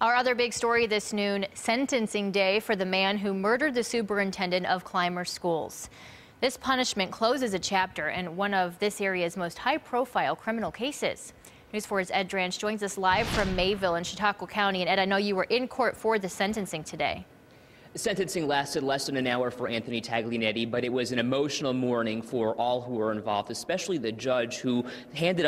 Our other big story this noon, sentencing day for the man who murdered the superintendent of Clymer schools. This punishment closes a chapter in one of this area's most high-profile criminal cases. News 4's Ed Dranch joins us live from Mayville in Chautauqua County. And Ed, I know you were in court for the sentencing today. The sentencing lasted less than an hour for Anthony Taglianetti, but it was an emotional morning for all who were involved, especially the judge who handed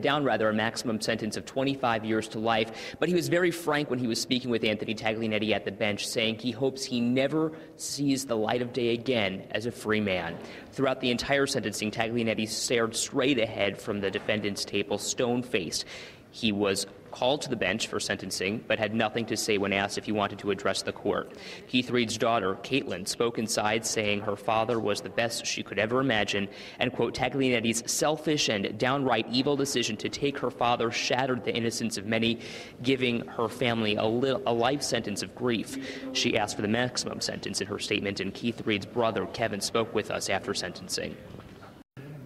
down a maximum sentence of 25 years to life. But he was very frank when he was speaking with Anthony Taglianetti at the bench, saying he hopes he never sees the light of day again as a free man. Throughout the entire sentencing, Taglianetti stared straight ahead from the defendant's table, stone-faced. He was called to the bench for sentencing, but had nothing to say when asked if he wanted to address the court. Keith Reed's daughter, Caitlin, spoke inside, saying her father was the best she could ever imagine, and, quote, Taglianetti's selfish and downright evil decision to take her father shattered the innocence of many, giving her family a life sentence of grief. She asked for the maximum sentence in her statement, and Keith Reed's brother, Kevin, spoke with us after sentencing.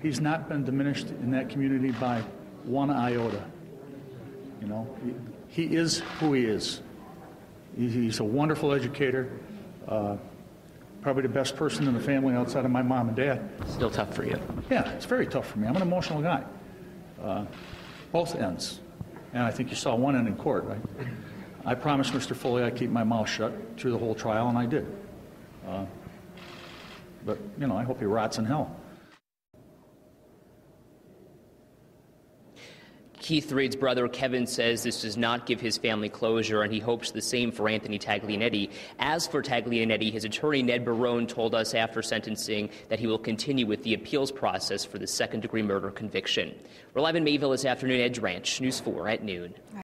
He's not been diminished in that community by one iota. You know, he is who he is. He's a wonderful educator, probably the best person in the family outside of my mom and dad. Still tough for you? Yeah, it's very tough for me. I'm an emotional guy, both ends. And I think you saw one end in court, right? I promised Mr. Foley I'd keep my mouth shut through the whole trial, and I did. But, you know, I hope he rots in hell. Keith Reed's brother, Kevin, says this does not give his family closure, and he hopes the same for Anthony Taglianetti. As for Taglianetti, his attorney, Ned Barone, told us after sentencing that he will continue with the appeals process for the second-degree murder conviction. We're live in Mayville this afternoon. Ed Dranch, News 4 at noon.